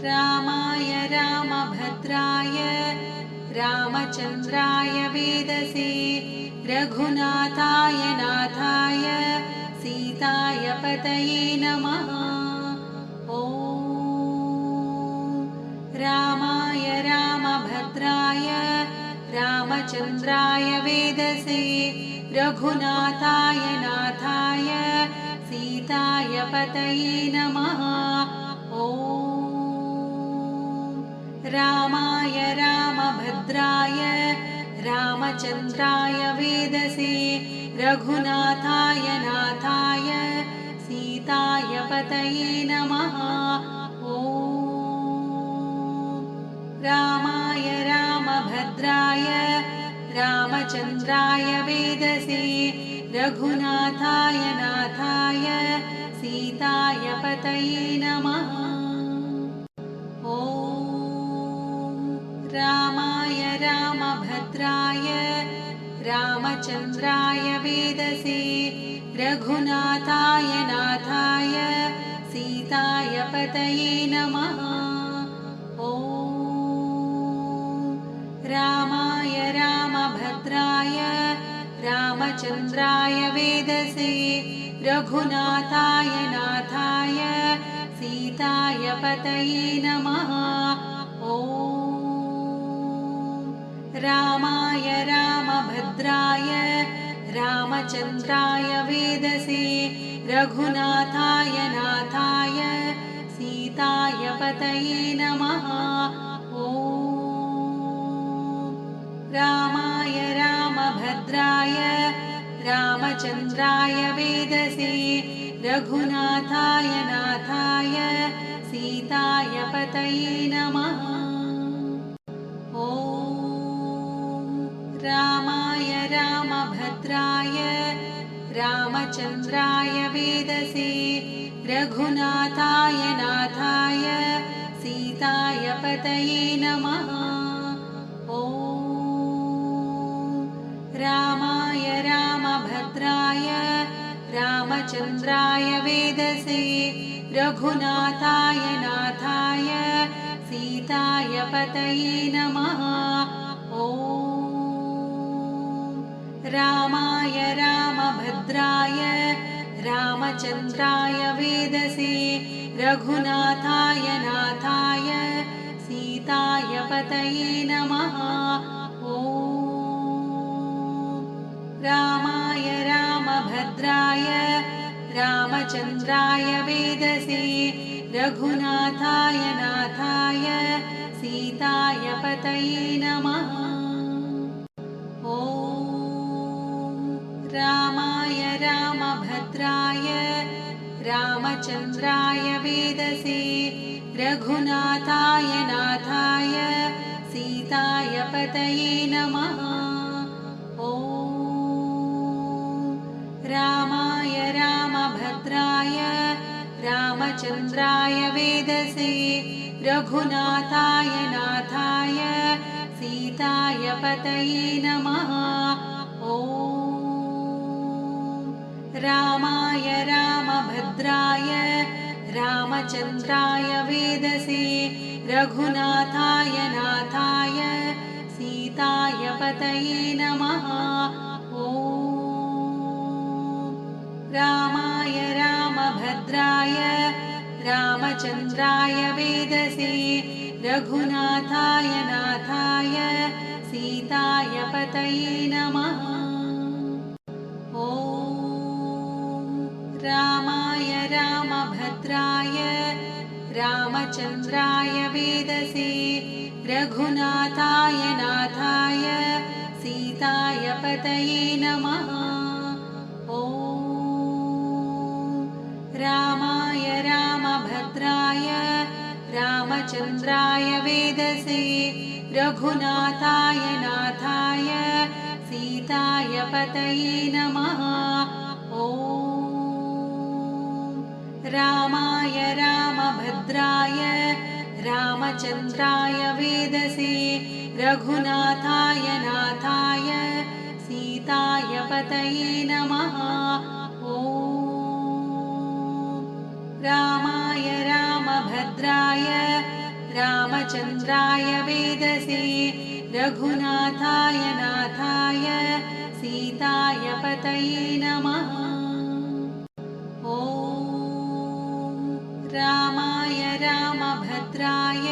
रामाय रामभद्राय रामचन्द्राय वेदसे रघुनाथाय नाथाय सीताय पतये नमः। ॐ रामाय रामभद्राय रामचन्द्राय वेदसे रघुनाथाय नाथाय सीताय पतये नमः। ॐ रामाय रामभद्राय रामचन्द्राय वेदसे रघुनाथाय नाथाय सीताय पतये नमः। ॐ रामाय रामभद्राय रामचन्द्राय वेदसे रघुनाथाय नाथाय सीताय पतये नमः। ॐ रामाय रामभद्राय रामचन्द्राय वेदसे रघुनाथाय नाथाय सीताय पतये नमः। ॐ रामाय रामभद्राय रामचन्द्राय वेदसे रघुनाथाय नाथाय सीताय पतये नमः। ॐ रामाय रामभद्राय रामचन्द्राय वेदसे रघुनाथाय नाथाय सीताय पतये नमः। ॐ रामाय रामभद्राय रामचन्द्राय वेदसे रघुनाथाय नाथाय सीताय पतये नमः। ॐ रामाय रामभद्राय रामचन्द्राय वेदसे रघुनाथाय नाथाय सीताय पतये नमः। ॐ रामाय रामभद्राय रामचन्द्राय वेदसे रघुनाथाय नाथाय सीताय पतये नमः। ॐ रामाय रामभद्राय रामचन्द्राय वेदसे रघुनाथाय नाथाय सीताय पतये नमः। ॐ रामाय रामभद्राय रामचन्द्राय वेदसे रघुनाथाय नाथाय सीताय पतये नमः। ॐ रामाय रामभद्राय रामचन्द्राय वेदसे रघुनाथाय नाथाय सीताय पतये नमः। ॐ रामाय रामभद्राय रामचन्द्राय वेदसे रघुनाथाय नाथाय सीताय पतये नमः। ॐ रामाय रामभद्राय रामचन्द्राय वेदसे रघुनाथाय नाथाय सीताय पतये नमः। ॐ रामाय रामभद्राय रामचन्द्राय वेदसे रघुनाथाय नाथाय सीताय पतये नमः। ॐ रामाय रामभद्राय रामचन्द्राय वेदसे रघुनाथाय नाथाय सीताय पतये नमः। ॐ रामाय रामभद्राय रामचन्द्राय वेदसे रघुनाथाय नाथाय सीताय पतये नमः। ॐ रामाय रामभद्राय रामचन्द्राय वेदसे रघुनाथाय नाथाय सीताय पतये नमः। ॐ रामाय रामभद्राय रामचन्द्राय वेदसे रघुनाथाय नाथाय सीताय पतये नमः। ॐ रामाय रामभद्राय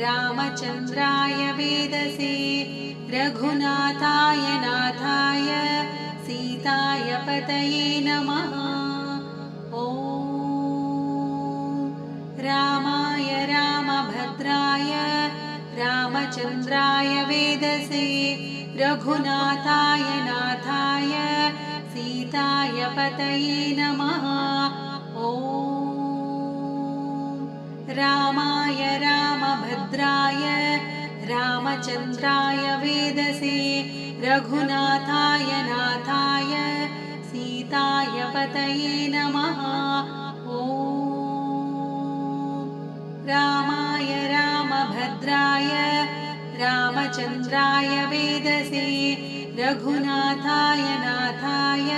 रामचन्द्राय वेदसे रघुनाथाय नाथाय सीताय पतये नमः। ॐ रामाय रामभद्राय रामचन्द्राय वेदसे रघुनाथाय नाथाय सीताय पतये नमः। ॐ रामाय रामभद्राय रामचन्द्राय वेदसे रघुनाथाय नाथाय सीताय पतये नमः। ॐ रामाय रामभद्राय रामचन्द्राय वेदसे रघुनाथाय नाथाय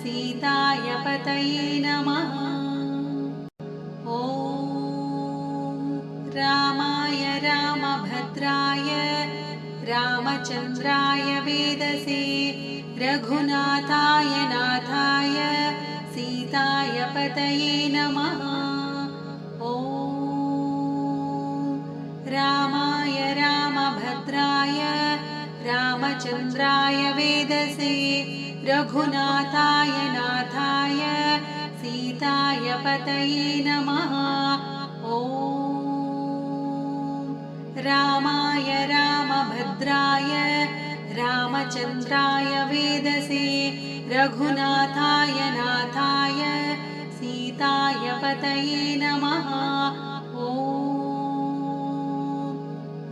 सीताय पतये नमः। ॐ रामाय रामभद्राय रामचन्द्राय वेदसे रघुनाथाय नाथाय सीताय पतये नमः। ॐ रामाय रामभद्राय रामचन्द्राय वेदसे रघुनाथाय नाथाय सीताय पतये नमः। ॐ रामाय रामभद्राय रामचन्द्राय वेदसे रघुनाथाय नाथाय सीताय पतये नमः। ॐ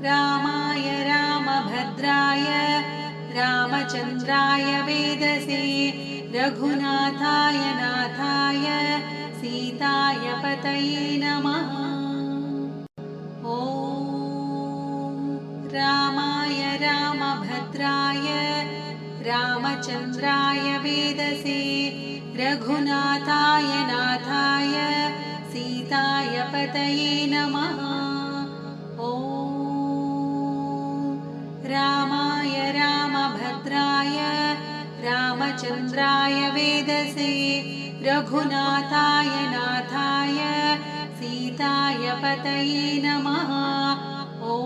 रामाय रामभद्राय रामचन्द्राय वेदसे रघुनाथाय नाथाय सीताय पतये नमः। ॐ रामाय रामभद्राय रामचन्द्राय वेदसे रघुनाथाय नाथाय सीताय पतये नमः। ॐ रामाय रामभद्राय रामचन्द्राय वेदसे रघुनाथाय नाथाय सीताय पतये नमः। ॐ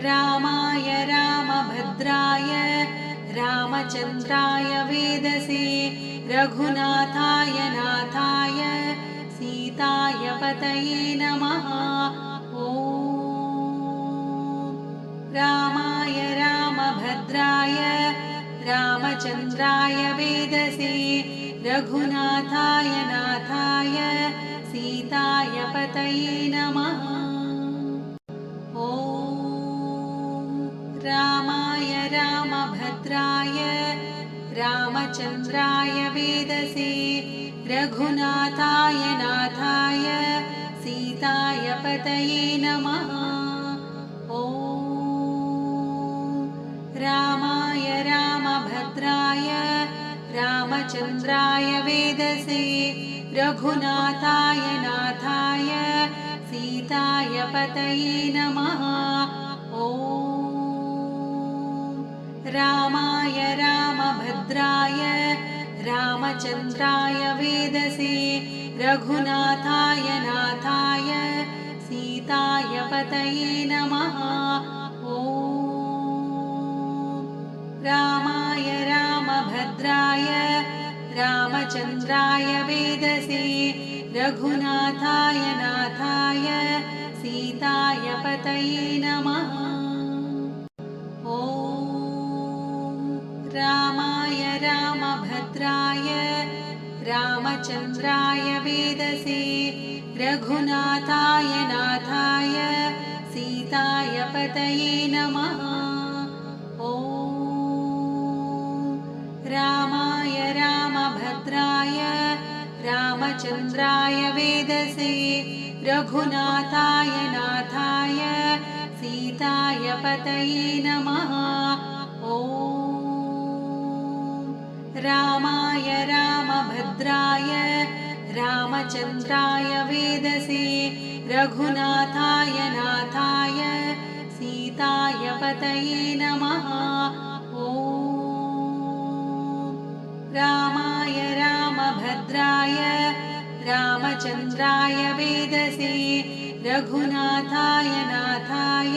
रामाय रामभद्राय रामचन्द्राय वेदसे रघुनाथाय नाथाय सीताय पतये नमः। ॐ रामाय रामभद्राय रामचन्द्राय वेदसे रघुनाथाय नाथाय सीताय पतये नमः। ॐ रामाय रामभद्राय रामचन्द्राय वेदसे रघुनाथाय नाथाय सीताय पतये नमः। ॐ रामाय रामभद्राय रामचन्द्राय वेदसे रघुनाथाय नाथाय सीताय पतये नमः। ॐ रामाय रामभद्राय रामचन्द्राय वेदसे रघुनाथाय नाथाय सीताय पतये नमः। ॐ रामाय रामभद्राय रामचन्द्राय वेदसे रघुनाथाय नाथाय सीताय पतये नमः। ॐ रामाय रामभद्राय रामचन्द्राय वेदसे रघुनाथाय नाथाय सीताय पतये नमः। ॐ रामाय रामभद्राय रामचन्द्राय वेदसे रघुनाथाय नाथाय सीताय पतये नमः। ॐ रामाय रामभद्राय रामचन्द्राय रामचन्द्राय वेदसे रघुनाथाय नाथाय सीताय पतये नमः। ॐ रामाय रामभद्राय रामचन्द्राय वेदसे रघुनाथाय नाथाय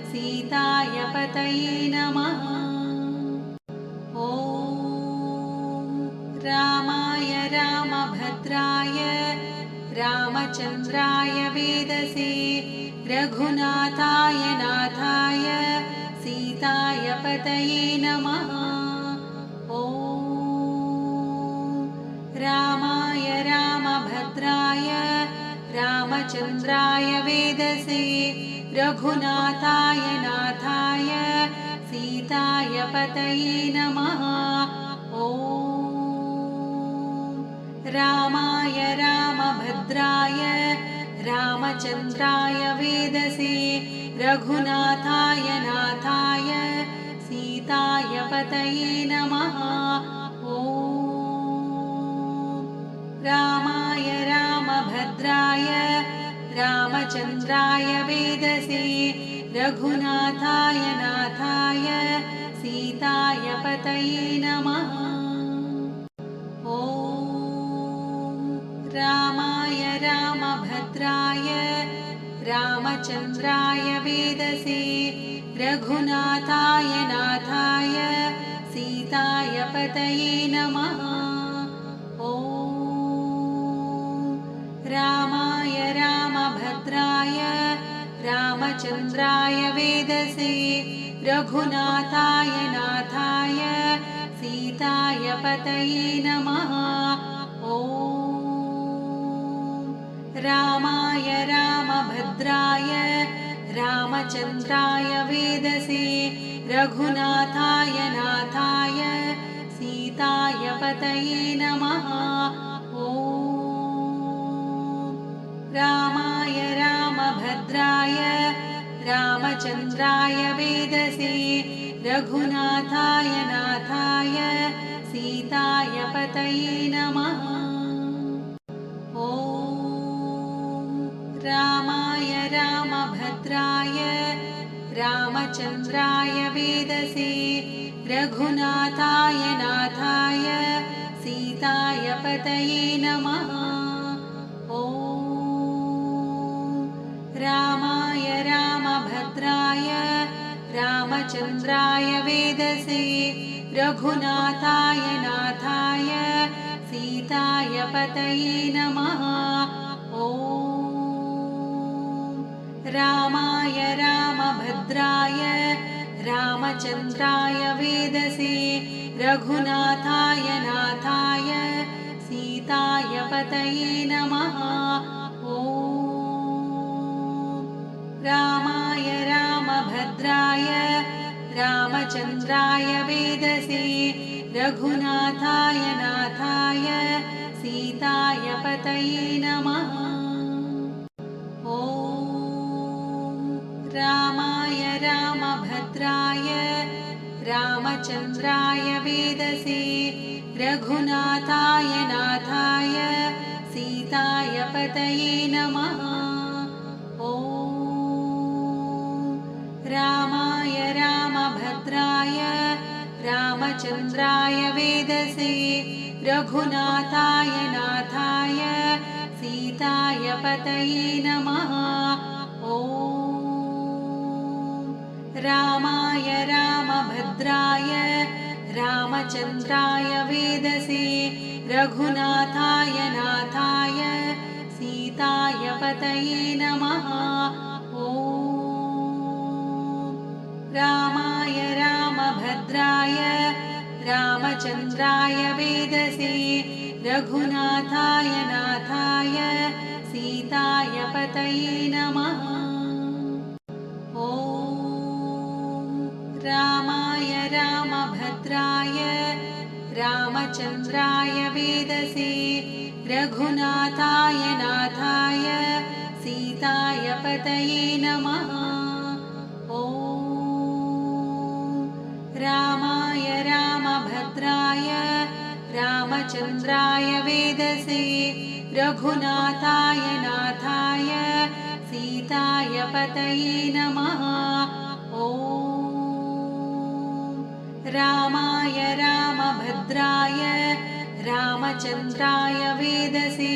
सीताय पतये नमः। ॐ रामाय रामभद्राय रामचन्द्राय वेदसे रघुनाथाय नाथाय सीताय पतये नमः। ॐ रामाय रामभद्राय रामचन्द्राय वेदसे रघुनाथाय नाथाय सीताय पतये नमः। ॐ रामाय रामभद्राय रामचन्द्राय वेदसे रघुनाथाय नाथाय सीताय पतये नमः। ॐ रामाय रामभद्राय रामचन्द्राय वेदसे रघुनाथाय नाथाय सीताय पतये नमः। ॐ रामाय रामभद्राय रामचन्द्राय वेदसे रघुनाथाय नाथाय सीताय पतये नमः। ॐ रामाय रामभद्राय रामचन्द्राय वेदसे रघुनाथाय नाथाय सीताय पतये नमः। ॐ रामाय रामभद्राय रामचन्द्राय वेदसे रघुनाथाय नाथाय सीताय पतये नमः। ॐ रामाय रामभद्राय रामचन्द्राय वेदसे रघुनाथाय नाथाय सीताय पतये नमः। ॐ रामाय रामभद्राय रामचन्द्राय वेदसे रघुनाथाय नाथाय सीताय पतये नमः। ॐ रामाय रामभद्राय रामचन्द्राय वेदसे रघुनाथाय नाथाय सीताय पतये नमः। ॐ रामाय रामभद्राय रामचन्द्राय वेदसे रघुनाथाय नाथाय सीताय पतये नमः। ॐ रामाय रामभद्राय रामचन्द्राय वेदसे रघुनाथाय नाथाय सीताय पतये नमः। ॐ रामाय रामभद्राय रामचन्द्राय वेदसे रघुनाथाय नाथाय सीताय पतये नमः। ॐ रामाय रामभद्राय रामचन्द्राय वेदसे रघुनाथाय नाथाय सीताय पतये नमः। ॐ रामाय रामभद्राय रामचन्द्राय वेदसे रघुनाथाय नाथाय सीताय पतये नमः। ॐ रामाय रामभद्राय रामचन्द्राय वेदसे रघुनाथाय नाथाय सीताय पतये नमः। ॐ रामाय रामभद्राय रामचन्द्राय वेदसे रघुनाथाय नाथाय सीताय पतये नमः। ॐ रामाय रामभद्राय रामचन्द्राय वेदसे रघुनाथाय नाथाय सीताय पतये नमः। ॐ रामाय रामभद्राय रामचन्द्राय वेदसे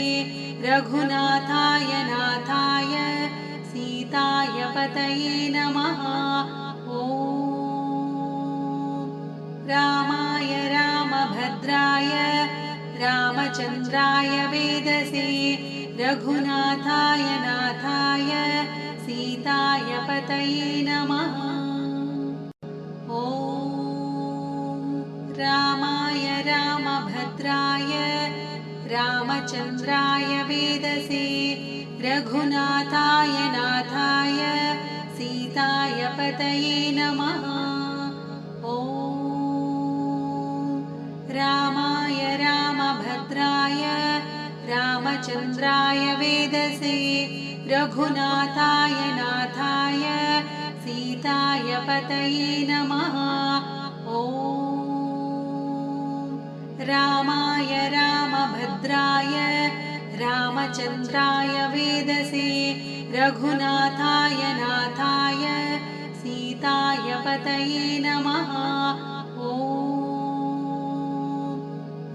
रघुनाथाय नाथाय सीताय पतये नमः। ॐ रामाय रामभद्राय रामचन्द्राय वेदसे रघुनाथाय नाथाय सीताय पतये नमः। ॐ रामाय रामभद्राय रामचन्द्राय वेदसे रघुनाथाय नाथाय सीताय पतये नमः। ॐ रामाय रामभद्राय रामचन्द्राय वेदसे रघुनाथाय नाथाय सीताय पतये नमः। ॐ रामाय रामभद्राय रामचन्द्राय वेदसे रघुनाथाय नाथाय सीताय पतये नमः। ॐ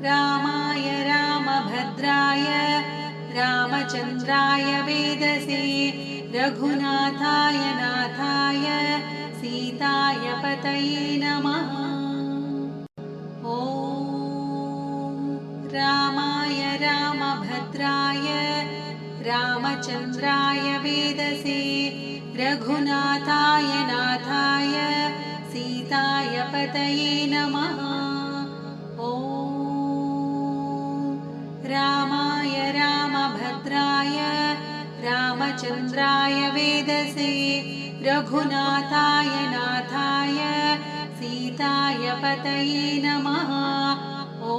रामाय रामभद्राय रामचन्द्राय वेदसे रघुनाथाय नाथाय सीताय पतये नमः। ॐ रामाय रामभद्राय रामचन्द्राय वेदसे रघुनाथाय नाथाय सीताय पतये नमः। ॐ रामाय रामभद्राय रामचन्द्राय वेदसे रघुनाथाय नाथाय सीताय पतये नमः। ॐ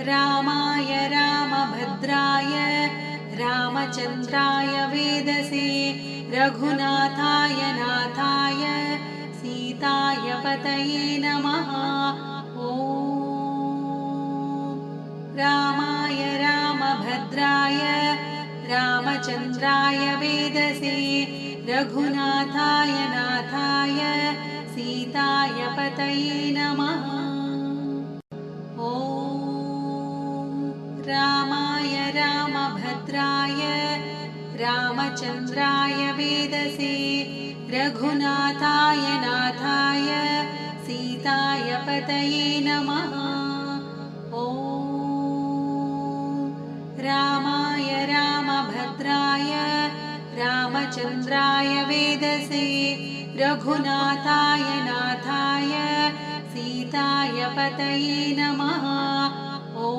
रामाय रामभद्राय रामचन्द्राय वेदसे रघुनाथाय नाथाय सीताय पतये नमः। ॐ रामाय रामभद्राय रामचन्द्राय वेदसे रघुनाथाय नाथाय सीताय पतये नमः। ॐ रामाय रामभद्राय रामचन्द्राय वेदसे रघुनाथाय नाथाय सीताय पतये नमः। ॐ रामाय रामभद्राय रामचन्द्राय वेदसे रघुनाथाय नाथाय सीताय पतये नमः। ॐ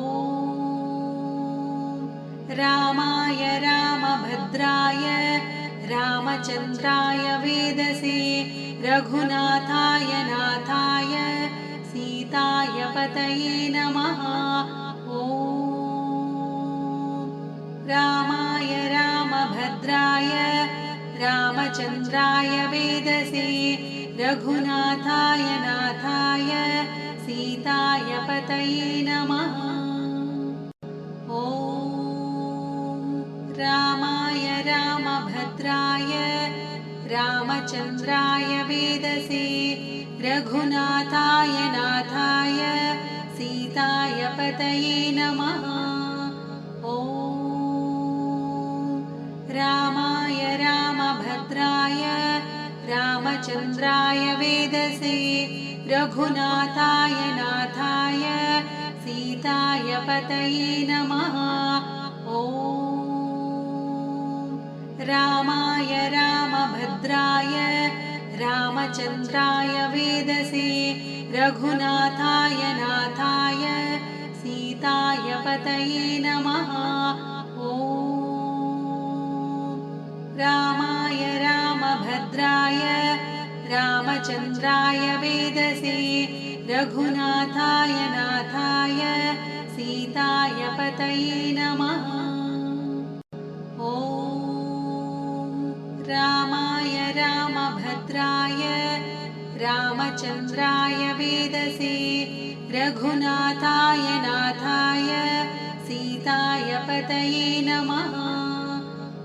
रामाय रामभद्राय रामचन्द्राय वेदसे रघुनाथाय नाथाय सीताय पतये नमः। ॐ रामाय रामभद्राय रामचन्द्राय वेदसे रघुनाथाय नाथाय सीताय पतये नमः। ॐ रामाय रामभद्राय रामचन्द्राय वेदसे रघुनाथाय नाथाय सीताय पतये नमः। ॐ रामाय रामभद्राय रामचन्द्राय वेदसे रघुनाथाय नाथाय सीताय पतये नमः। ॐ रामाय रामभद्राय रामचन्द्राय वेदसे रघुनाथाय नाथाय सीताय पतये नमः। ॐ रामाय रामभद्राय रामचन्द्राय वेदसे रघुनाथाय नाथाय सीताय पतये नमः। ॐ रामाय रामभद्राय रामचन्द्राय वेदसे रघुनाथाय नाथाय पतये नमः।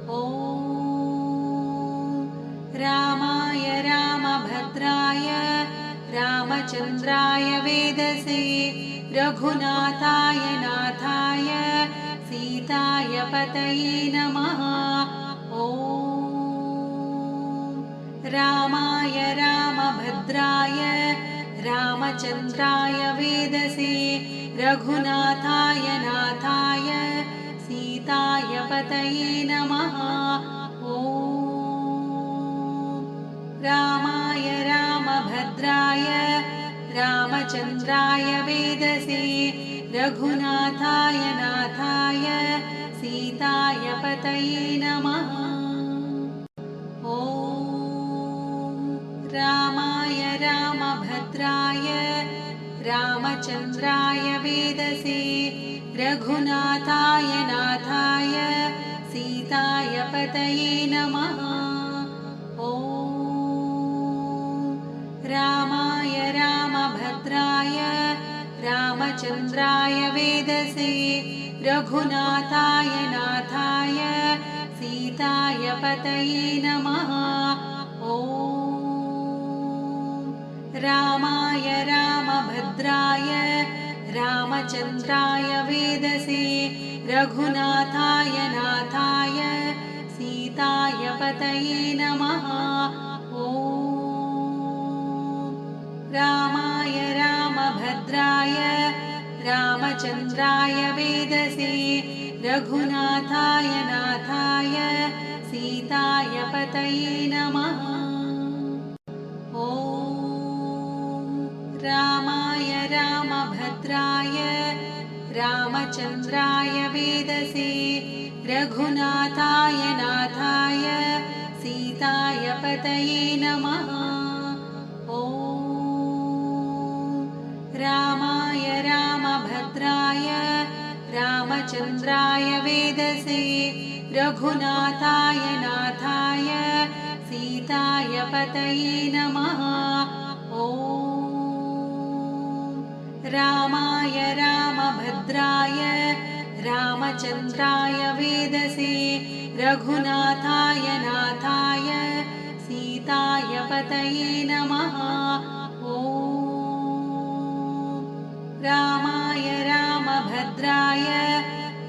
ॐ रामाय रामभद्राय रामचन्द्राय वेदसे रघुनाथाय नाथाय सीताय पतये नमः। ॐ रामाय रामभद्राय रामचन्द्राय वेदसे रघुनाथाय नाथाय सीताय पतये नमः। ॐ रामाय रामभद्राय रामचन्द्राय वेदसे रघुनाथाय नाथाय सीताय पतये नमः। ॐ रामाय रामभद्राय रामचन्द्राय वेदसे रघुनाथाय नाथाय सीताय पतये नमः। ॐ रामाय रामभद्राय रामचन्द्राय वेदसे रघुनाथाय नाथाय सीताय पतये नमः। ॐ रामाय रामभद्राय रामचन्द्राय वेदसे रघुनाथाय नाथाय सीताय पतये नमः। ॐ रामाय रामभद्राय रामचन्द्राय वेदसे रघुनाथाय नाथाय सीताय पतये नमः। ॐ रामाय रामभद्राय रामचन्द्राय वेदसे रघुनाथाय नाथाय सीताय पतये नमः। ॐ रामाय रामभद्राय रामचन्द्राय वेदसे रघुनाथाय नाथाय सीताय पतये नमः। ॐ रामाय रामभद्राय रामचन्द्राय वेदसे रघुनाथाय नाथाय सीताय पतये नमः। ॐ रामाय रामभद्राय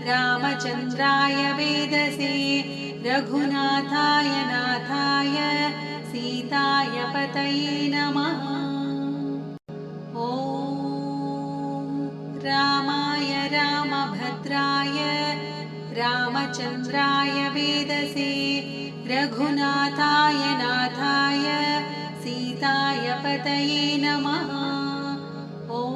रामचन्द्राय वेदसे रघुनाथाय नाथाय सीताय पतये नमः। ॐ रामाय रामभद्राय रामचन्द्राय वेदसे रघुनाथाय नाथाय सीताय पतये नमः। ॐ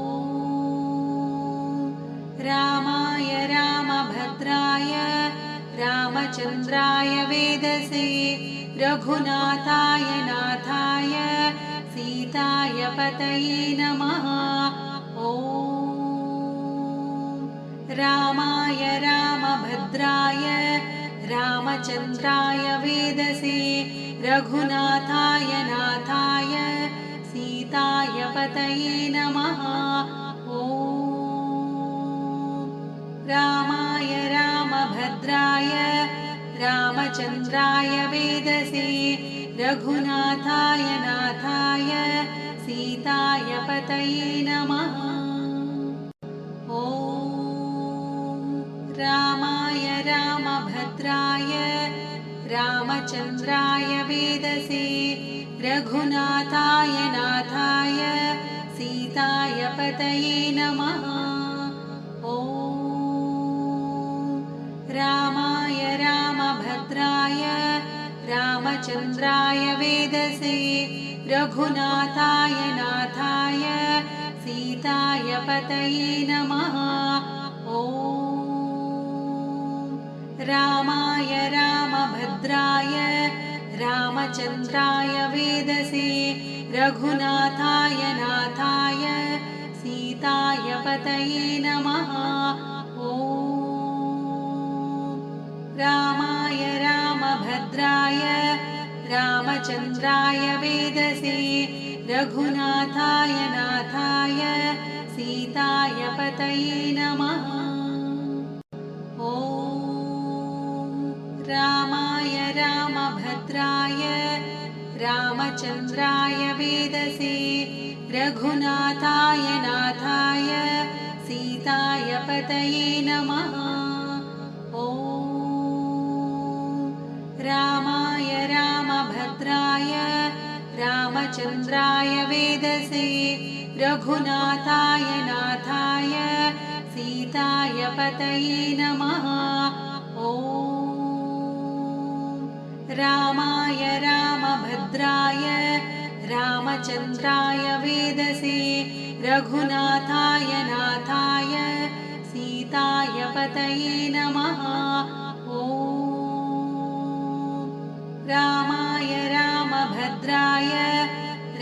रामाय रामभद्राय रामचन्द्राय वेदसे रघुनाथाय नाथाय सीताय पतये नमः। ॐ रामाय रामभद्राय रामचन्द्राय वेदसे रघुनाथाय नाथाय सीताय पतये नमः। ॐ रामाय रामभद्राय रामचन्द्राय वेदसे रघुनाथाय नाथाय सीताय पतये नमः। ॐ रामाय रामभद्राय रामचन्द्राय वेदसे रघुनाथाय नाथाय सीताय पतये नमः। ॐ रामाय रामभद्राय रामचन्द्राय वेदसे रघुनाथाय नाथाय सीताय पतये नमः। ॐ रामाय रामभद्राय रामचन्द्राय वेदसे रघुनाथाय नाथाय सीताय पतये नमः। ॐ रामाय रामभद्राय रामचन्द्राय वेदसे रघुनाथाय नाथाय सीताय पतये नमः। ॐ रामाय रामभद्राय रामचन्द्राय वेदसे रघुनाथाय नाथाय सीताय पतये नमः। ॐ रामाय रामभद्राय रामचन्द्राय वेदसे रघुनाथाय नाथाय सीताय पतये नमः। ॐ रामाय रामभद्राय रामचन्द्राय वेदसे रघुनाथाय नाथाय सीताय पतये नमः। ॐ रामाय रामभद्राय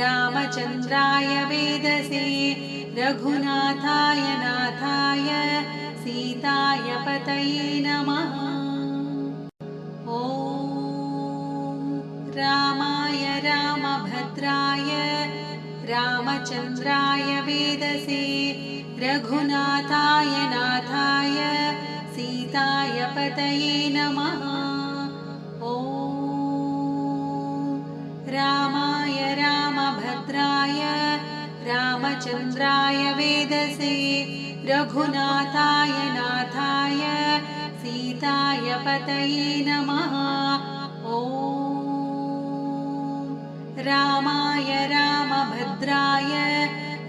रामचन्द्राय वेदसे रघुनाथाय नाथाय सीताय पतये नमः। ॐ रामाय रामभद्राय रामचन्द्राय वेदसे रघुनाथाय नाथाय सीताय पतये नमः। ॐ रामाय रामभद्राय रामचन्द्राय वेदसे रघुनाथाय नाथाय सीताय पतये नमः। ॐ रामाय रामभद्राय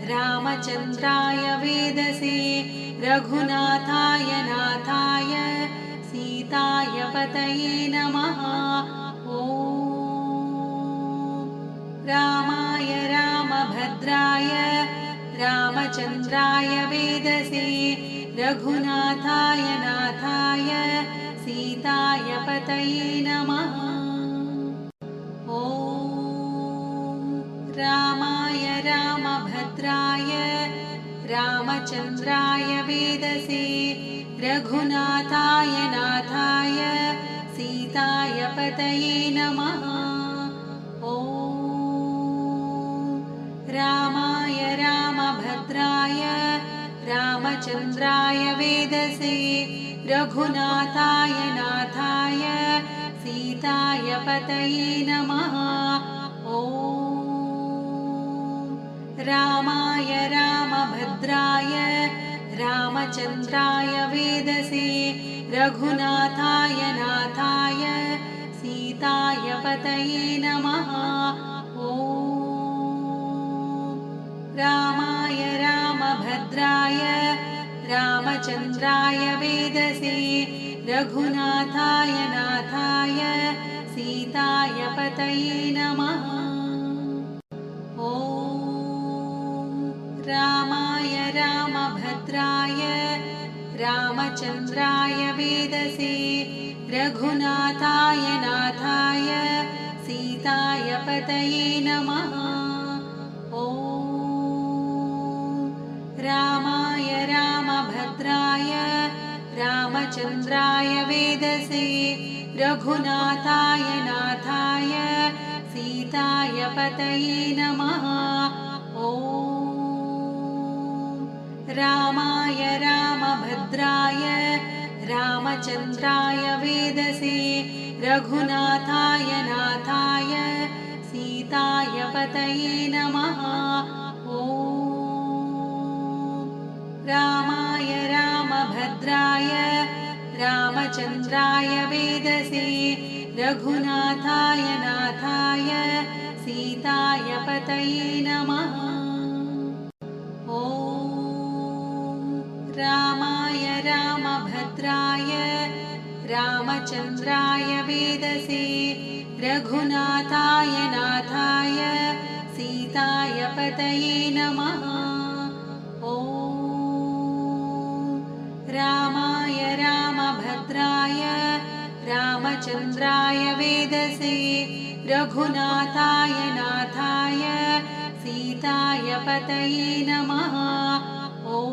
रामचन्द्राय वेदसे रघुनाथाय नाथाय सीताय पतये नमः। ॐ रामाय रामभद्राय रामचन्द्राय वेदसे रघुनाथाय नाथाय सीताय पतये नमः। ॐ रामाय रामभद्राय रामचन्द्राय वेदसे रघुनाथाय नाथाय सीताय पतये नमः। ॐ रामाय रामभद्राय रामचन्द्राय वेदसे रघुनाथाय नाथाय सीताय पतये नमः। ॐ रामाय रामभद्राय रामचन्द्राय वेदसे रघुनाथाय नाथाय सीताय पतये नमः। ॐ रामाय रामभद्राय रामचन्द्राय वेदसे रघुनाथाय नाथाय सीताय पतये नमः। ॐ रामाय रामभद्राय रामचन्द्राय वेदसे रघुनाथाय नाथाय सीताय पतये नमः। ॐ रामाय रामभद्राय रामचन्द्राय वेदसे रघुनाथाय नाथाय सीताय पतये नमः। ॐ रामाय रामभद्राय रामचन्द्राय वेदसे रघुनाथाय नाथाय सीताय पतये नमः। ॐ रामाय रामभद्राय रामचन्द्राय वेदसे रघुनाथाय नाथाय सीताय पतये नमः। ॐ रामाय रामभद्राय रामचन्द्राय वेदसे रघुनाथाय नाथाय सीताय पतये नमः। ॐ रामाय रामभद्राय रामचन्द्राय वेदसे रघुनाथाय नाथाय सीताय पतये नमः। ॐ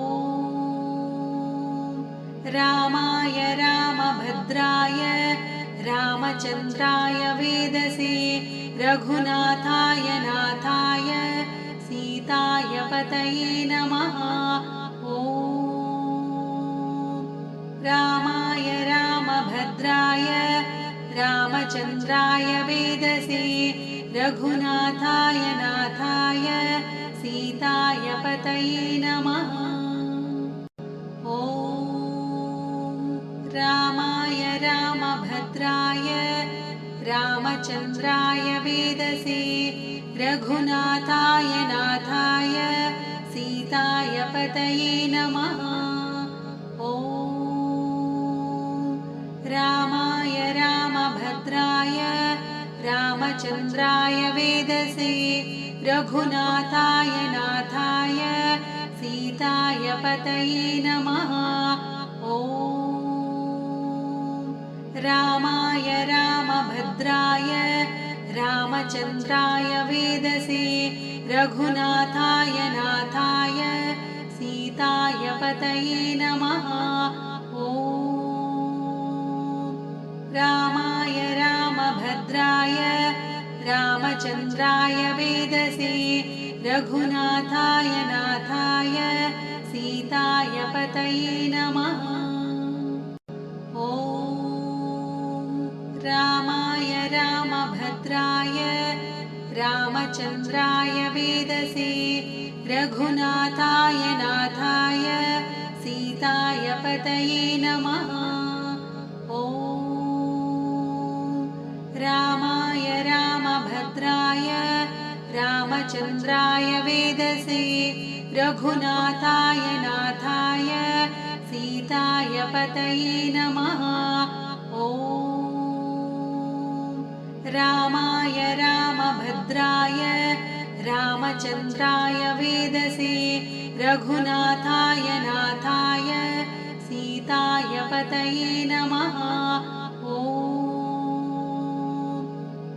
रामाय रामभद्राय रामचन्द्राय वेदसे रघुनाथाय नाथाय सीताय पतये नमः। ॐ रामाय रामभद्राय रामचन्द्राय वेदसे रघुनाथाय नाथाय सीताय पतये नमः। ॐ रामाय रामभद्राय रामचन्द्राय वेदसे रघुनाथाय नाथाय सीताय पतये नमः। ॐ रामाय रामभद्राय रामचन्द्राय वेदसे रघुनाथाय नाथाय सीताय पतये नमः। ॐ रामाय रामभद्राय रामचन्द्राय वेदसे रघुनाथाय नाथाय सीताय पतये नमः। ॐ रामाय रामभद्राय रामचन्द्राय वेदसे रघुनाथाय नाथाय सीताय पतये नमः। ॐ रामाय रामभद्राय रामचन्द्राय वेदसे रघुनाथाय नाथाय सीताय पतये नमः। ॐ रामाय रामभद्राय रामचन्द्राय वेदसे रघुनाथाय नाथाय सीताय पतये नमः। ॐ रामाय रामभद्राय रामचन्द्राय वेदसे रघुनाथाय नाथाय सीताय पतये नमः। ॐ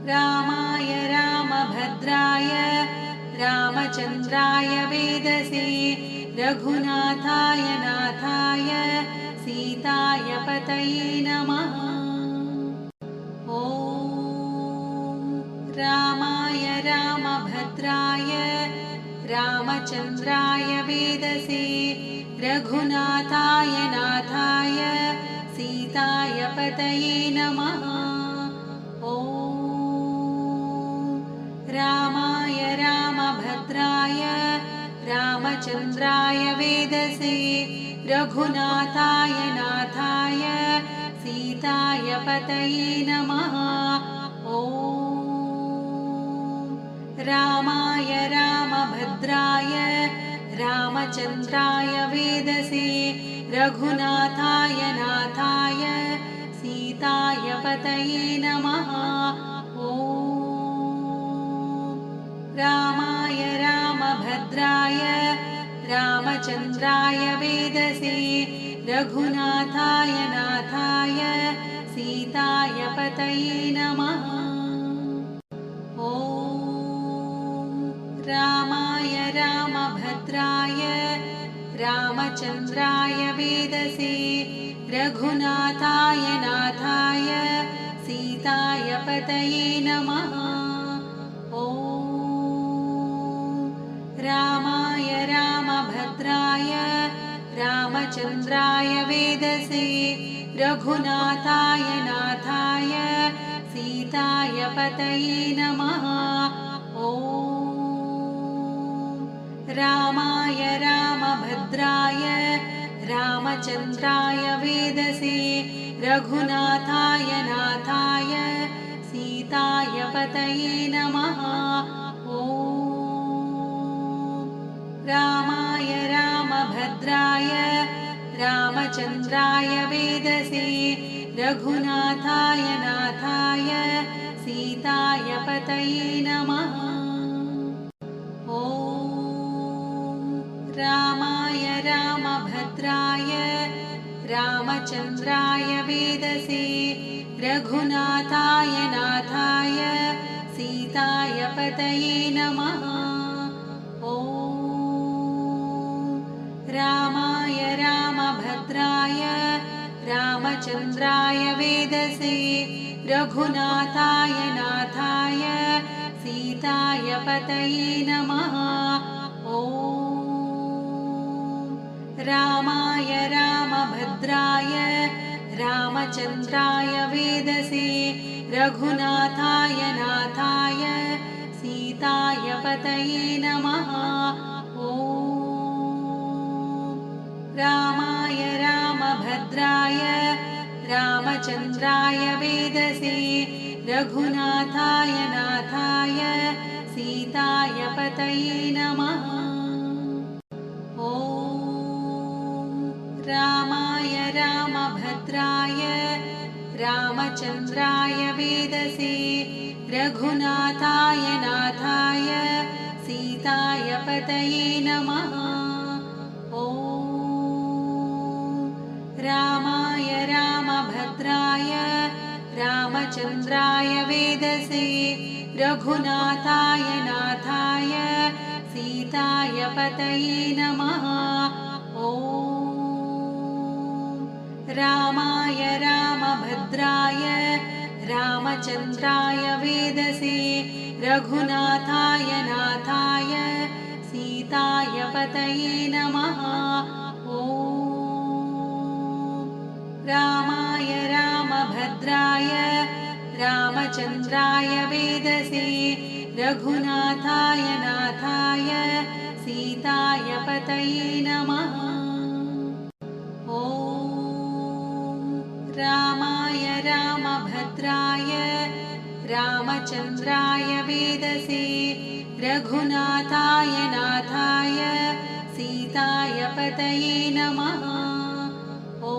रामाय रामभद्राय रामचन्द्राय वेदसे रघुनाथाय नाथाय सीताय पतये नमः। ॐ रामाय रामभद्राय रामचन्द्राय वेदसे रघुनाथाय नाथाय सीताय पतये नमः। ॐ रामाय रामभद्राय रामचन्द्राय वेदसे रघुनाथाय नाथाय सीताय पतये नमः। ॐ रामाय रामभद्राय रामचन्द्राय वेदसे रघुनाथाय नाथाय सीताय पतये नमः। ॐ रामाय रामभद्राय रामचन्द्राय वेदसे रघुनाथाय नाथाय सीताय पतये नमः। ॐ रामाय रामभद्राय रामचन्द्राय वेदसे रघुनाथाय नाथाय सीताय पतये नमः। ॐ रामाय रामभद्राय रामचन्द्राय वेदसे रघुनाथाय नाथाय सीताय पतये नमः। ॐ रामाय रामभद्राय रामचन्द्राय वेदसे रघुनाथाय नाथाय सीताय पतये नमः। ॐ रामाय रामभद्राय रामचन्द्राय वेदसे रघुनाथाय नाथाय सीताय पतये नमः। ॐ रामाय रामभद्राय रामचन्द्राय वेदसे रघुनाथाय नाथाय सीताय पतये नमः। ॐ रामाय रामभद्राय रामचन्द्राय वेदसे रघुनाथाय नाथाय सीताय पतये नमः। ॐ रामाय रामभद्राय रामचन्द्राय वेदसे रघुनाथाय नाथाय सीताय पतये नमः। ॐ रामाय रामभद्राय रामचन्द्राय वेदसे रघुनाथाय नाथाय सीताय पतये नमः। ॐ रामाय रामभद्राय रामचन्द्राय वेदसे रघुनाथाय नाथाय सीताय पतये नमः। ॐ रामाय रामभद्राय रामचन्द्राय वेदसे रघुनाथाय नाथाय सीताय पतये नमः। ॐ रामाय रामभद्राय रामचन्द्राय वेदसे रघुनाथाय नाथाय सीताय पतये नमः। ॐ रामाय रामभद्राय रामचन्द्राय वेदसे रघुनाथाय नाथाय सीताय पतये नमः। ॐ रामाय रामभद्राय रामचन्द्राय वेदसे रघुनाथाय नाथाय सीताय पतये नमः। ॐ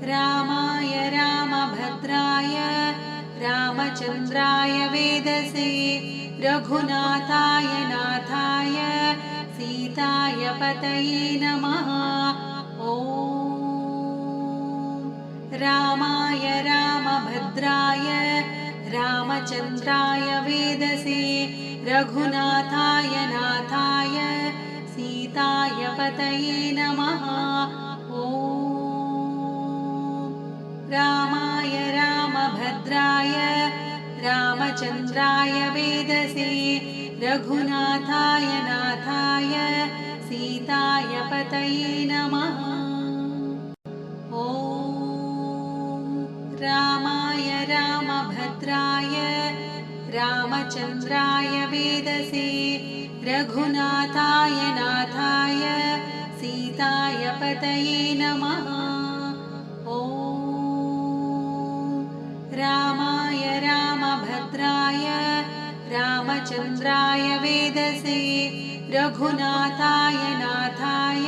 रामाय रामभद्राय रामचन्द्राय वेदसे रघुनाथाय नाथाय सीताय पतये नमः। ॐ रामाय रामभद्राय रामचन्द्राय वेदसे रघुनाथाय नाथाय सीताय पतये नमः। ॐ रामाय रामभद्राय रामचन्द्राय वेदसे रघुनाथाय नाथाय सीताय पतये नमः। ॐ रामाय रामभद्राय रामचन्द्राय वेदसे रघुनाथाय नाथाय सीताय पतये नमः। ॐ रामाय रामभद्राय रामचन्द्राय वेदसे रघुनाथाय नाथाय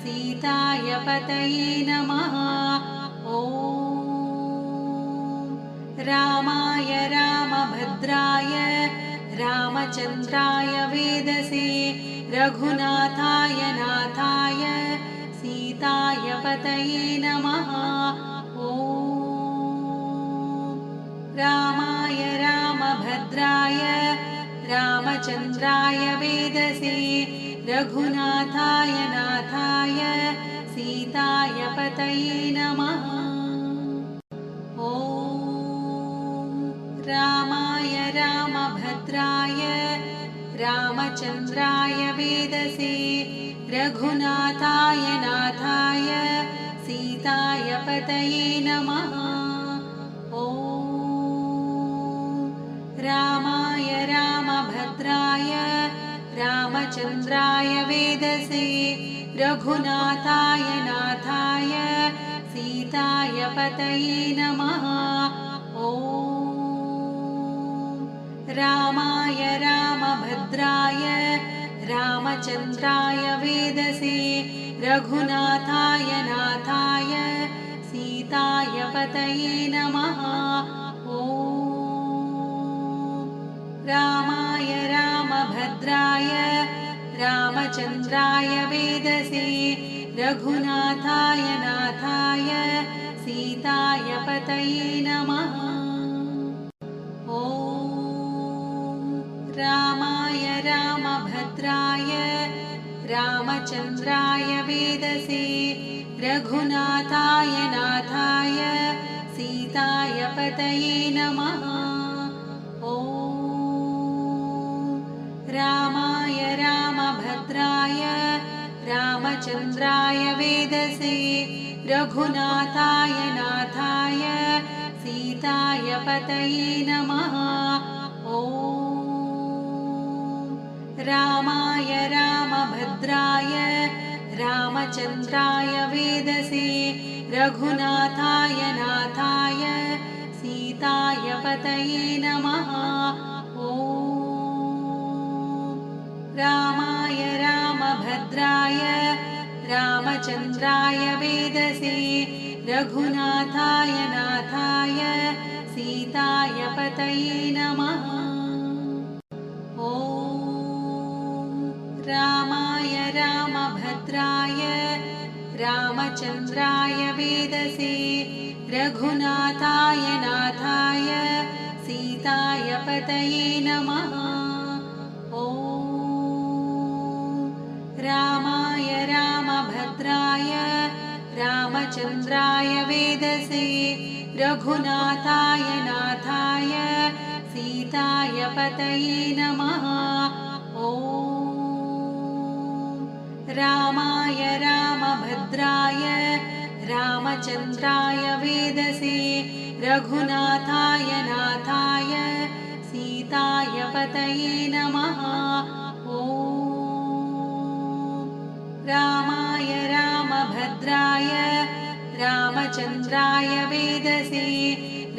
सीताय पतये नमः। ॐ रामाय रामभद्राय रामचन्द्राय वेदसे रघुनाथाय नाथाय सीताय पतये नमः। ॐ रामाय रामभद्राय रामचन्द्राय वेदसे रघुनाथाय नाथाय सीताय पतये नमः। ॐ रामाय रामभद्राय रामचन्द्राय वेदसे रघुनाथाय नाथाय सीताय पतये नमः। ॐ रामाय रामभद्राय रामचन्द्राय वेदसे रघुनाथाय नाथाय सीताय पतये नमः। ॐ रामाय रामभद्राय रामचन्द्राय वेदसे रघुनाथाय नाथाय सीताय पतये नमः। ॐ रामाय रामभद्राय रामचन्द्राय वेदसे रघुनाथाय नाथाय सीताय पतये नमः। ॐ रामाय रामभद्राय रामचन्द्राय वेदसे रघुनाथाय नाथाय सीताय पतये नमः। ॐ रामाय रामभद्राय रामचन्द्राय वेदसे रघुनाथाय नाथाय सीताय पतये नमः। ॐ रामाय रामभद्राय रामचन्द्राय वेदसे रघुनाथाय नाथाय सीताय पतये नमः। ॐ रामाय रामभद्राय रामचन्द्राय वेदसे रघुनाथाय नाथाय सीताय पतये नमः। ॐ रामाय रामभद्राय रामचन्द्राय वेदसे रघुनाथाय नाथाय सीताय पतये नमः। ॐ रामाय रामभद्राय रामचन्द्राय वेदसे रघुनाथाय नाथाय सीताय पतये नमः। ॐ रामाय रामभद्राय रामचन्द्राय वेदसे रघुनाथाय नाथाय सीताय पतये नमः। ॐ रामाय रामभद्राय रामचन्द्राय वेदसे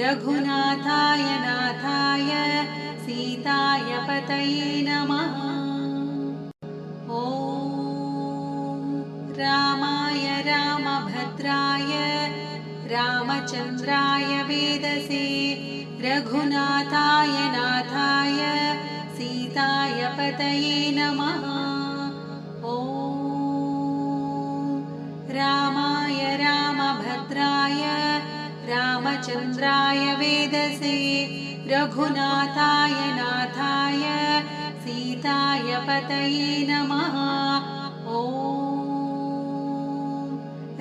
रघुनाथाय नाथाय सीताय पतये नमः। ॐ रामाय रामभद्राय रामचन्द्राय वेदसे रघुनाथाय नाथाय सीताय पतये नमः। ॐ रामाय रामभद्राय रामचन्द्राय वेदसे रघुनाथाय नाथाय सीताय पतये नमः। ॐ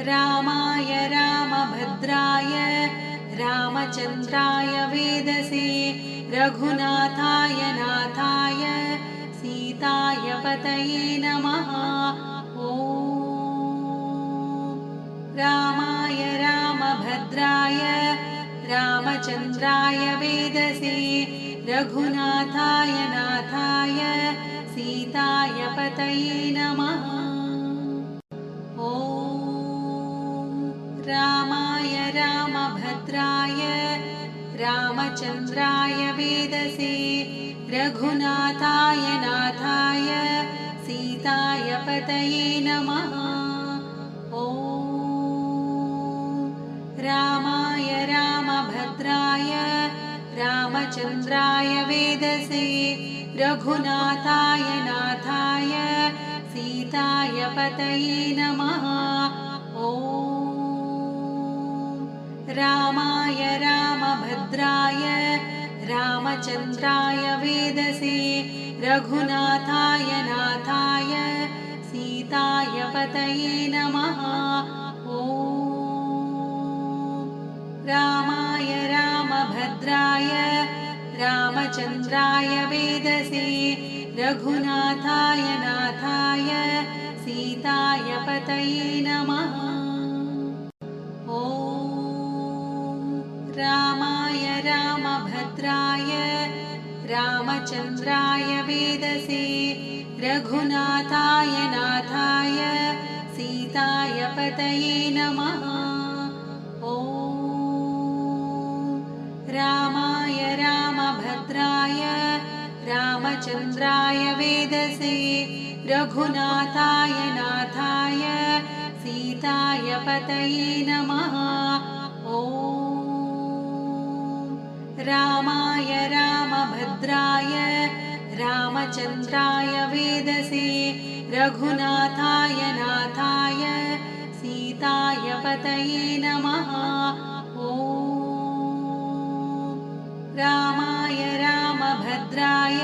रामाय रामभद्राय रामचन्द्राय वेदसे रघुनाथाय नाथाय सीताय पतये नमः। ॐ रामाय रामभद्राय रामचन्द्राय वेदसे रघुनाथाय नाथाय सीताय पतये नमः। ॐ रामाय रामभद्राय रामचन्द्राय वेदसे रघुनाथाय नाथाय सीताय पतये नमः। ॐ रामाय रामभद्राय रामचन्द्राय वेदसे रघुनाथाय नाथाय सीताय पतये नमः। ॐ रामाय रामभद्राय रामचन्द्राय वेदसे रघुनाथाय नाथाय सीताय पतये नमः। ॐ रामाय रामभद्राय रामचन्द्राय वेदसे रघुनाथाय नाथाय सीताय पतये नमः। ॐ रामाय रामभद्राय रामचन्द्राय वेदसे रघुनाथाय नाथाय सीताय पतये नमः। ॐ रामाय रामभद्राय रामचन्द्राय वेदसे रघुनाथाय नाथाय सीताय पतये नमः। ॐ रामाय रामभद्राय रामचन्द्राय वेदसे रघुनाथाय नाथाय सीताय पतये नमः। ॐ रामाय रामभद्राय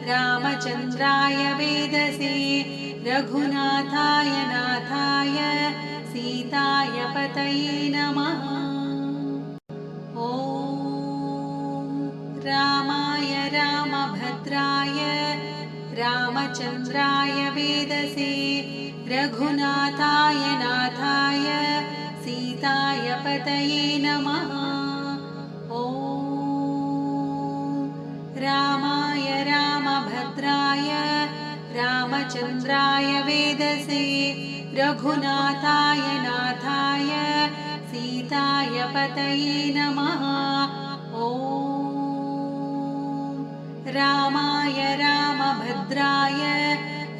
रामचन्द्राय वेदसे रघुनाथाय नाथाय सीताय पतये नमः। ॐ रामाय रामभद्राय रामचन्द्राय वेदसे रघुनाथाय नाथाय पतये नमः। ॐ रामाय रामभद्राय रामचन्द्राय वेदसे रघुनाथाय नाथाय सीताय पतये नमः। ॐ रामाय रामभद्राय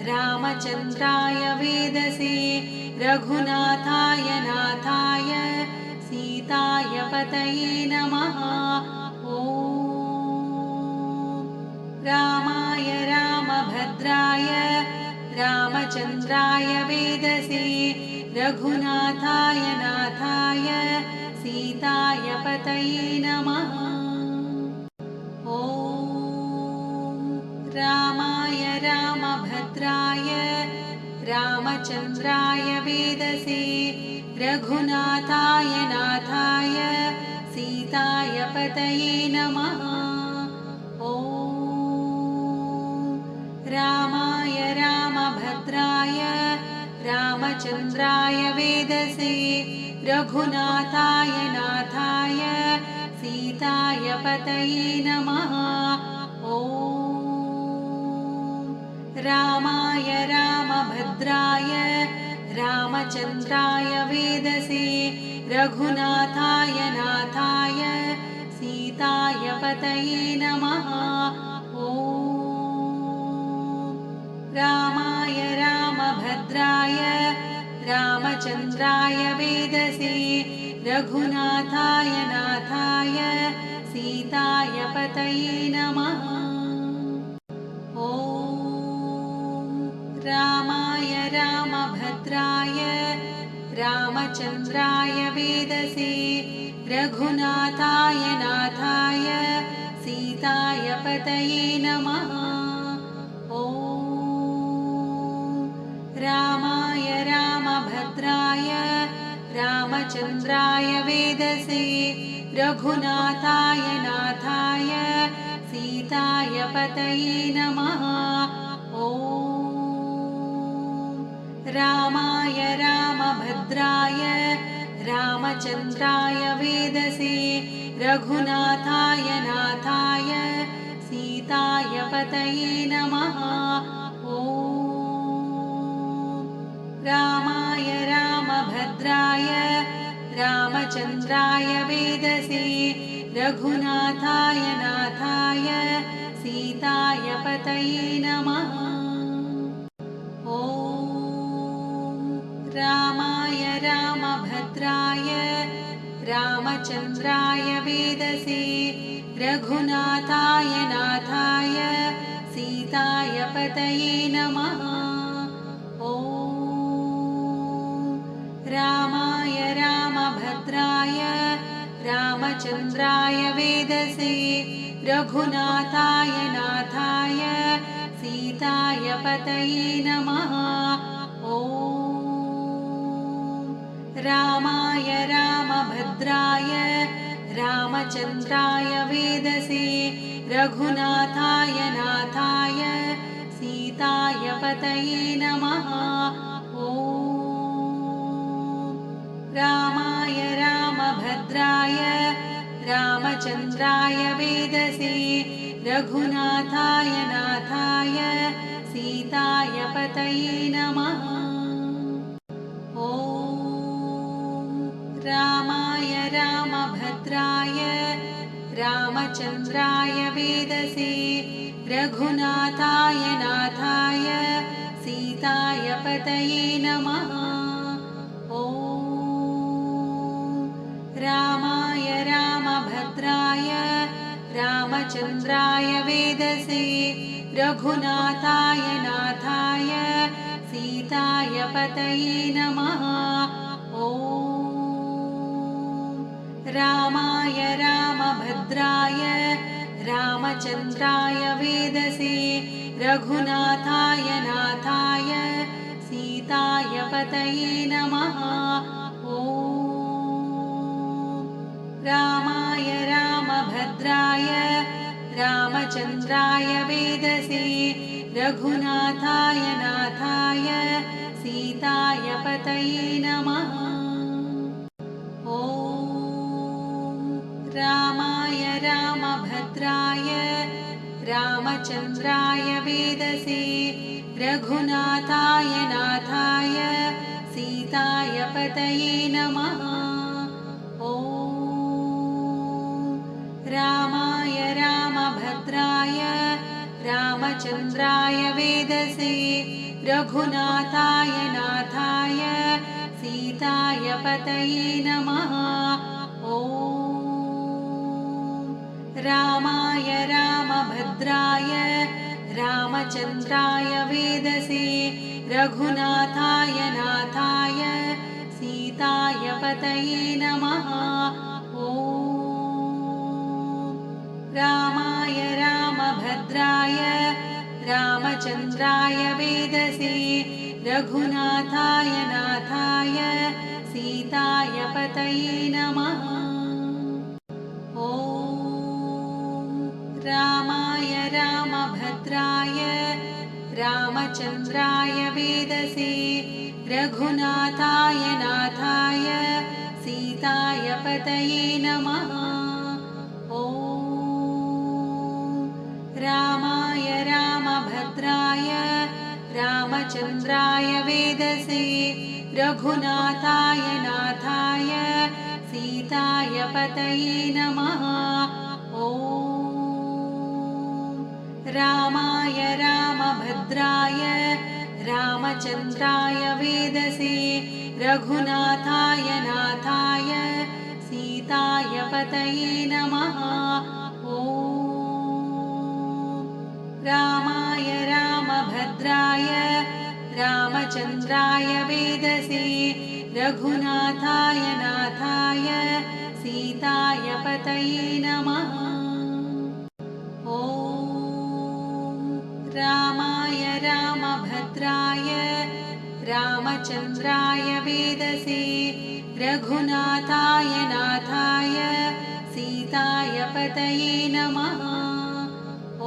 रामचन्द्राय वेदसे रघुनाथाय नाथाय सीताय पतये नमः। ॐ रामाय रामभद्राय रामचन्द्राय वेदसे रघुनाथाय नाथाय सीताय पतये नमः। ॐ रामाय रामभद्राय रामचन्द्राय वेदसे रघुनाथाय नाथाय सीताय पतये नमः। ॐ रामाय रामभद्राय रामचन्द्राय वेदसे रघुनाथाय नाथाय सीताय पतये नमः। ॐ रामाय रामभद्राय रामचन्द्राय वेदसे रघुनाथाय नाथाय सीताय पतये नमः। ॐ रामाय रामभद्राय रामचन्द्राय वेदसे रघुनाथाय नाथाय सीताय पतये नमः। ॐ रामाय रामभद्राय रामचन्द्राय वेदसे रघुनाथाय नाथाय सीताय पतये नमः। ॐ रामाय रामभद्राय रामचन्द्राय वेदसे रघुनाथाय नाथाय सीताय पतये नमः। ॐ रामाय रामभद्राय रामचन्द्राय वेदसे रघुनाथाय नाथाय सीताय पतये नमः। ॐ रामाय रामभद्राय रामचन्द्राय वेदसे रघुनाथाय नाथाय सीताय पतये नमः। ॐ रामाय रामभद्राय रामचन्द्राय वेदसे रघुनाथाय नाथाय सीताय पतये नमः। ॐ रामाय रामभद्राय रामचन्द्राय वेदसे रघुनाथाय नाथाय सीताय पतये नमः। ॐ रामाय रामभद्राय रामचन्द्राय वेदसे रघुनाथाय नाथाय सीताय पतये नमः। ॐ रामाय रामभद्राय रामचन्द्राय वेदसे रघुनाथाय नाथाय सीताय पतये नमः। ॐ रामाय रामभद्राय रामचन्द्राय वेदसे रघुनाथाय नाथाय सीताय पतये नमः। ॐ रामाय रामभद्राय रामचन्द्राय वेदसे रघुनाथाय नाथाय सीताय पतये नमः। ॐ रामाय रामभद्राय रामचन्द्राय वेदसे रघुनाथाय नाथाय सीताय पतये नमः। ॐ रामाय रामभद्राय रामचन्द्राय वेदसे रघुनाथाय नाथाय सीताय पतये नमः। ॐ रामाय रामभद्राय रामचन्द्राय वेदसे रघुनाथाय नाथाय सीताय पतये नमः। ॐ रामाय रामभद्राय रामचन्द्राय वेदसे रघुनाथाय नाथाय सीताय पतये नमः। ॐ रामाय रामभद्राय रामचन्द्राय वेदसे रघुनाथाय नाथाय सीताय पतये नमः। ॐ रामाय रामभद्राय रामचन्द्राय वेदसे रघुनाथाय नाथाय सीताय पतये नमः। ॐ रामाय रामभद्राय रामचन्द्राय वेदसे रघुनाथाय नाथाय सीताय पतये नमः। ॐ रामाय रामभद्राय रामचन्द्राय वेदसे रघुनाथाय नाथाय सीताय पतये नमः। ॐ रामाय रामभद्राय रामचन्द्राय वेदसे रघुनाथाय नाथाय सीताय पतये नमः। ॐ रामाय रामभद्राय रामचन्द्राय वेदसे रघुनाथाय नाथाय सीताय पतये नमः। ॐ रामाय रामभद्राय रामचन्द्राय वेदसे रघुनाथाय नाथाय सीताय पतये नमः।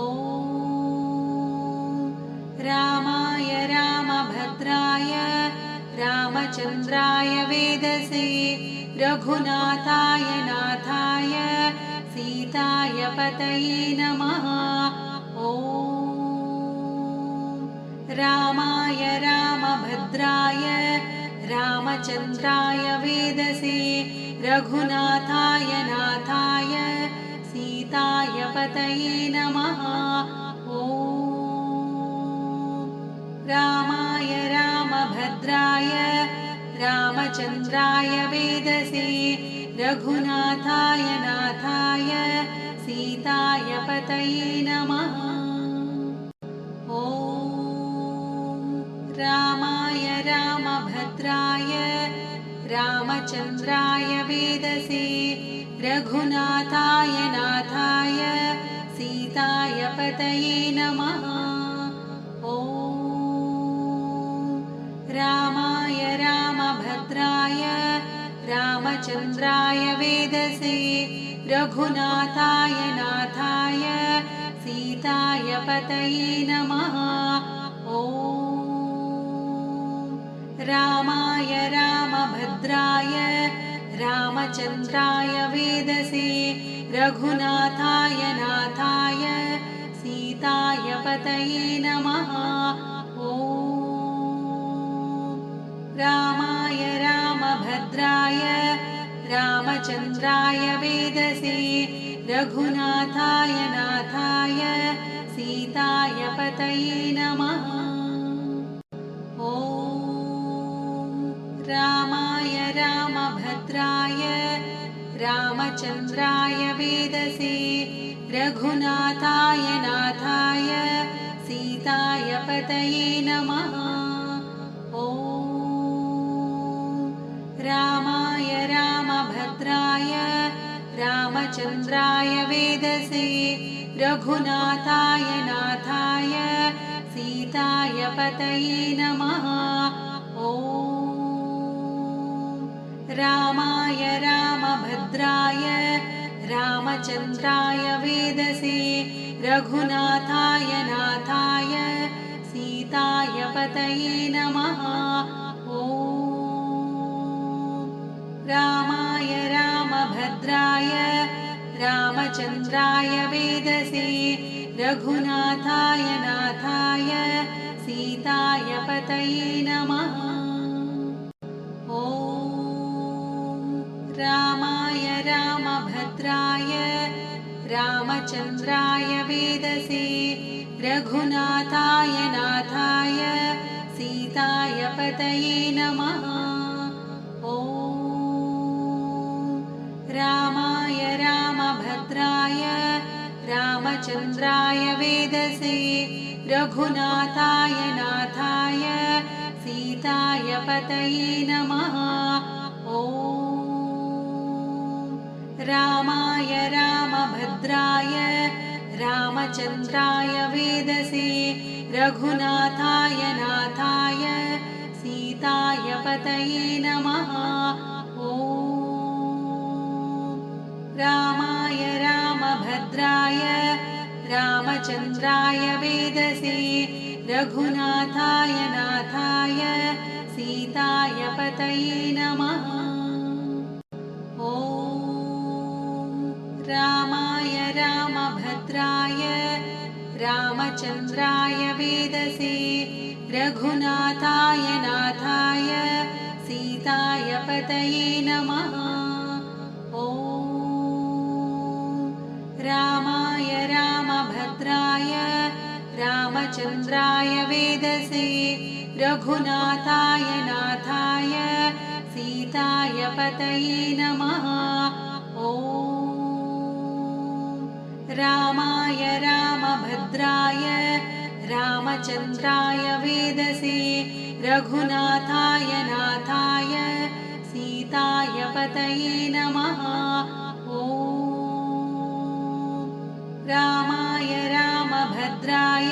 ॐ रामाय रामभद्राय रामचन्द्राय वेदसे रघुनाथाय नाथाय सीताय पतये नमः। ॐ रामाय रामभद्राय रामचन्द्राय वेदसे रघुनाथाय नाथाय सीताय पतये नमः। ॐ रामाय रामभद्राय रामचन्द्राय वेदसे रघुनाथाय नाथाय सीताय पतये नमः। ॐ रामाय रामभद्राय रामचन्द्राय वेदसे रघुनाथाय नाथाय सीताय पतये नमः। ॐ रामाय रामभद्राय रामचन्द्राय वेदसे रघुनाथाय नाथाय सीताय पतये नमः। ॐ रामाय रामभद्राय रामचन्द्राय वेदसे रघुनाथाय नाथाय सीताय पतये नमः। ॐ रामाय रामभद्राय रामचन्द्राय वेदसे रघुनाथाय नाथाय सीताय पतये नमः। ॐ रामाय रामभद्राय रामचन्द्राय वेदसे रघुनाथाय नाथाय सीताय पतये नमः। ॐ रामाय रामभद्राय रामचन्द्राय वेदसे रघुनाथाय नाथाय सीताय पतये नमः। ॐ रामाय रामभद्राय रामचन्द्राय वेदसे रघुनाथाय नाथाय सीताय पतये नमः। ॐ रामाय रामभद्राय रामचन्द्राय वेदसे रघुनाथाय नाथाय सीताय पतये नमः। ॐ रामाय रामभद्राय रामचन्द्राय वेदसे रघुनाथाय नाथाय सीताय पतये नमः। ॐ रामाय रामभद्राय रामचन्द्राय वेदसे रघुनाथाय नाथाय सीताय पतये नमः। ॐ रामाय रामभद्राय रामचन्द्राय वेदसे रघुनाथाय नाथाय सीताय पतये नमः। ॐ रामाय रामभद्राय रामचन्द्राय वेदसे रघुनाथाय नाथाय सीताय पतये नमः। ॐ रामाय रामभद्राय रामचन्द्राय वेदसे रघुनाथाय नाथाय सीताय पतये नमः। ॐ रामाय रामभद्राय रामचन्द्राय वेदसे रघुनाथाय नाथाय सीताय पतये नमः। ॐ रामाय रामभद्राय रामचन्द्राय वेदसे रघुनाथाय नाथाय सीताय पतये नमः। ॐ रामाय रामभद्राय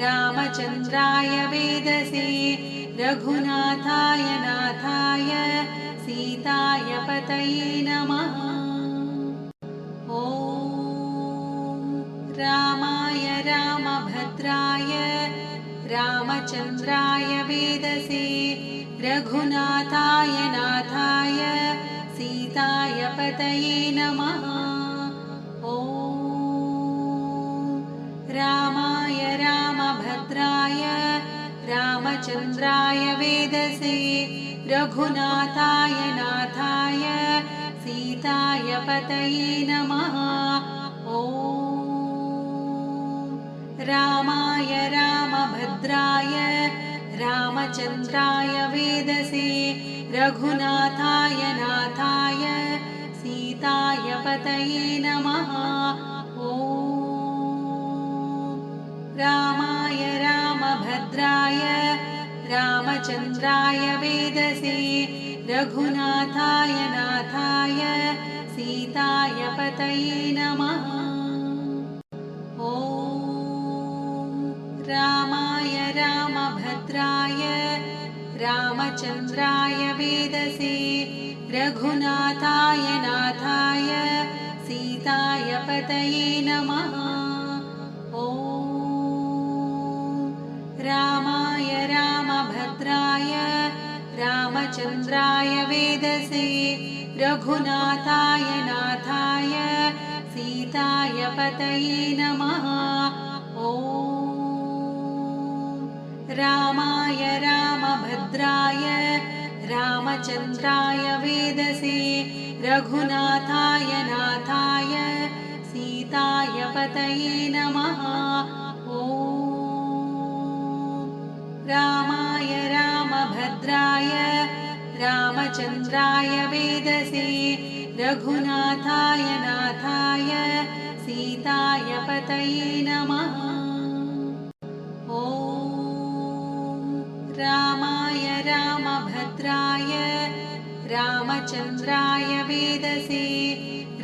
रामचन्द्राय वेदसे रघुनाथाय नाथाय सीताय पतये नमः। ॐ रामाय रामभद्राय रामचन्द्राय वेदसे रघुनाथाय नाथाय सीताय पतये नमः। ॐ रामाय रामभद्राय रामचन्द्राय वेदसे रघुनाथाय नाथाय सीताय पतये नमः। ॐ रामाय रामभद्राय रामचन्द्राय वेदसे रघुनाथाय नाथाय सीताय पतये नमः। ॐ रामाय रामभद्राय रामचन्द्राय वेदसे रघुनाथाय नाथाय सीताय पतये नमः। ॐ रामाय रामभद्राय रामचन्द्राय वेदसे रघुनाथाय नाथाय सीताय पतये नमः। ॐ रामाय रामभद्राय रामचन्द्राय वेदसे रघुनाथाय नाथाय सीताय पतये नमः। ॐ रामाय रामभद्राय रामचन्द्राय वेदसे रघुनाथाय नाथाय सीताय पतये नमः। ॐ रामाय रामभद्राय रामचन्द्राय वेदसे रघुनाथाय नाथाय सीताय पतये नमः। ॐ रामाय रामभद्राय रामचन्द्राय वेदसे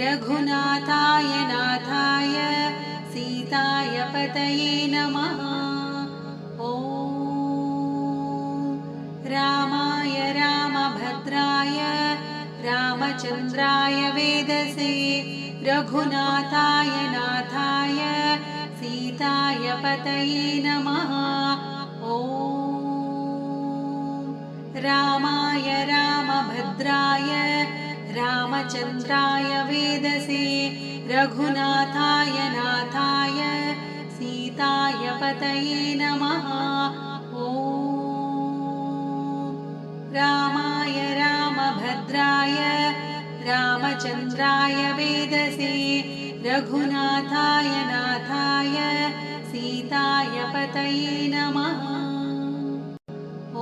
रघुनाथाय नाथाय सीताय पतये नमः। ॐ रामाय रामभद्राय रामचन्द्राय वेदसे रघुनाथाय नाथाय सीताय पतये नमः। ॐ रामाय रामभद्राय रामचन्द्राय वेदसे रघुनाथाय नाथाय सीताय पतये नमः। ॐ रामाय रामभद्राय रामचन्द्राय वेदसे रघुनाथाय नाथाय सीताय पतये नमः।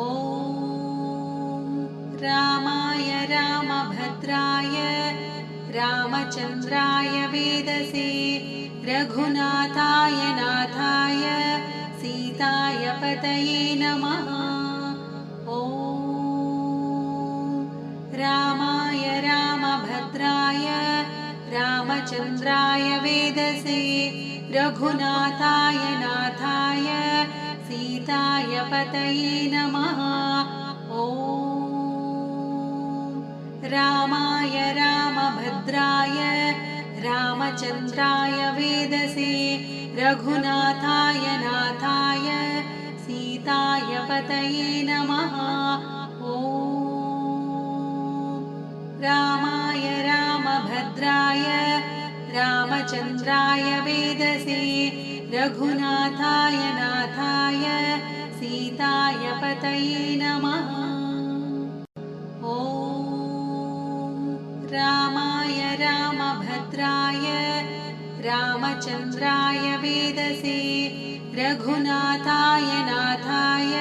ॐ रामाय रामभद्राय रामचन्द्राय वेदसे रघुनाथाय नाथाय सीताय पतये नमः। ॐ रामाय रामभद्राय रामचन्द्राय वेदसे रघुनाथाय नाथाय सीताय पतये नमः। ॐ रामाय रामभद्राय रामचन्द्राय वेदसे रघुनाथाय नाथाय सीताय पतये नमः। ॐ रामाय रामभद्राय रामचन्द्राय वेदसे रघुनाथाय नाथाय सीताय पतये नमः। ॐ रामाय रामभद्राय रामचन्द्राय वेदसे रघुनाथाय नाथाय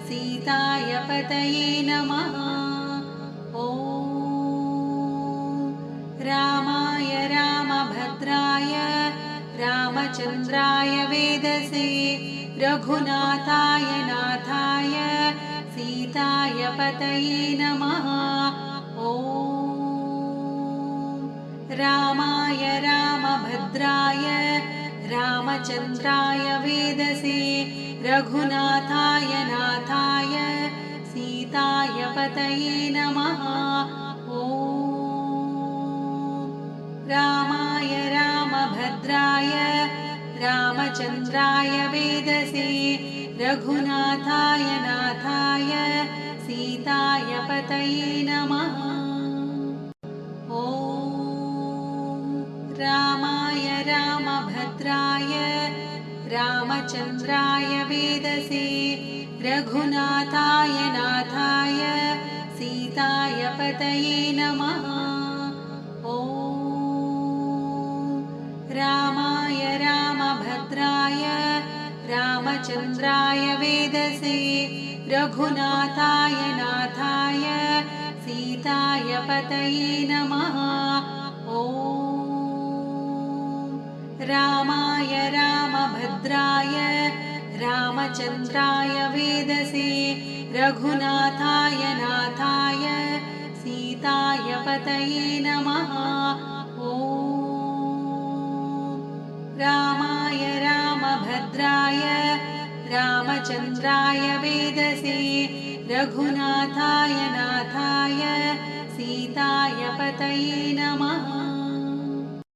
सीताय पतये नमः। ॐ रामाय रामभद्राय रामचन्द्राय वेदसे रघुनाथाय नाथाय सीताय पतये नमः। ॐ रामाय रामभद्राय रामचन्द्राय वेदसे रघुनाथाय नाथाय सीताय पतये नमः। ॐ रामाय रामभद्राय रामचन्द्राय वेदसे रघुनाथाय नाथाय सीताय पतये नमः। ॐ रामाय रामभद्राय रामचन्द्राय वेदसे रघुनाथाय नाथाय सीताय पतये नमः। ॐ रामाय रामभद्राय रामचन्द्राय वेदसे रघुनाथाय नाथाय सीताय पतये नमः। ॐ रामाय रामभद्राय रामचन्द्राय वेदसे रघुनाथाय नाथाय सीताय पतये नमः। ॐ रामाय रामभद्राय रामचन्द्राय वेदसे रघुनाथाय नाथाय सीताय पतये नमः।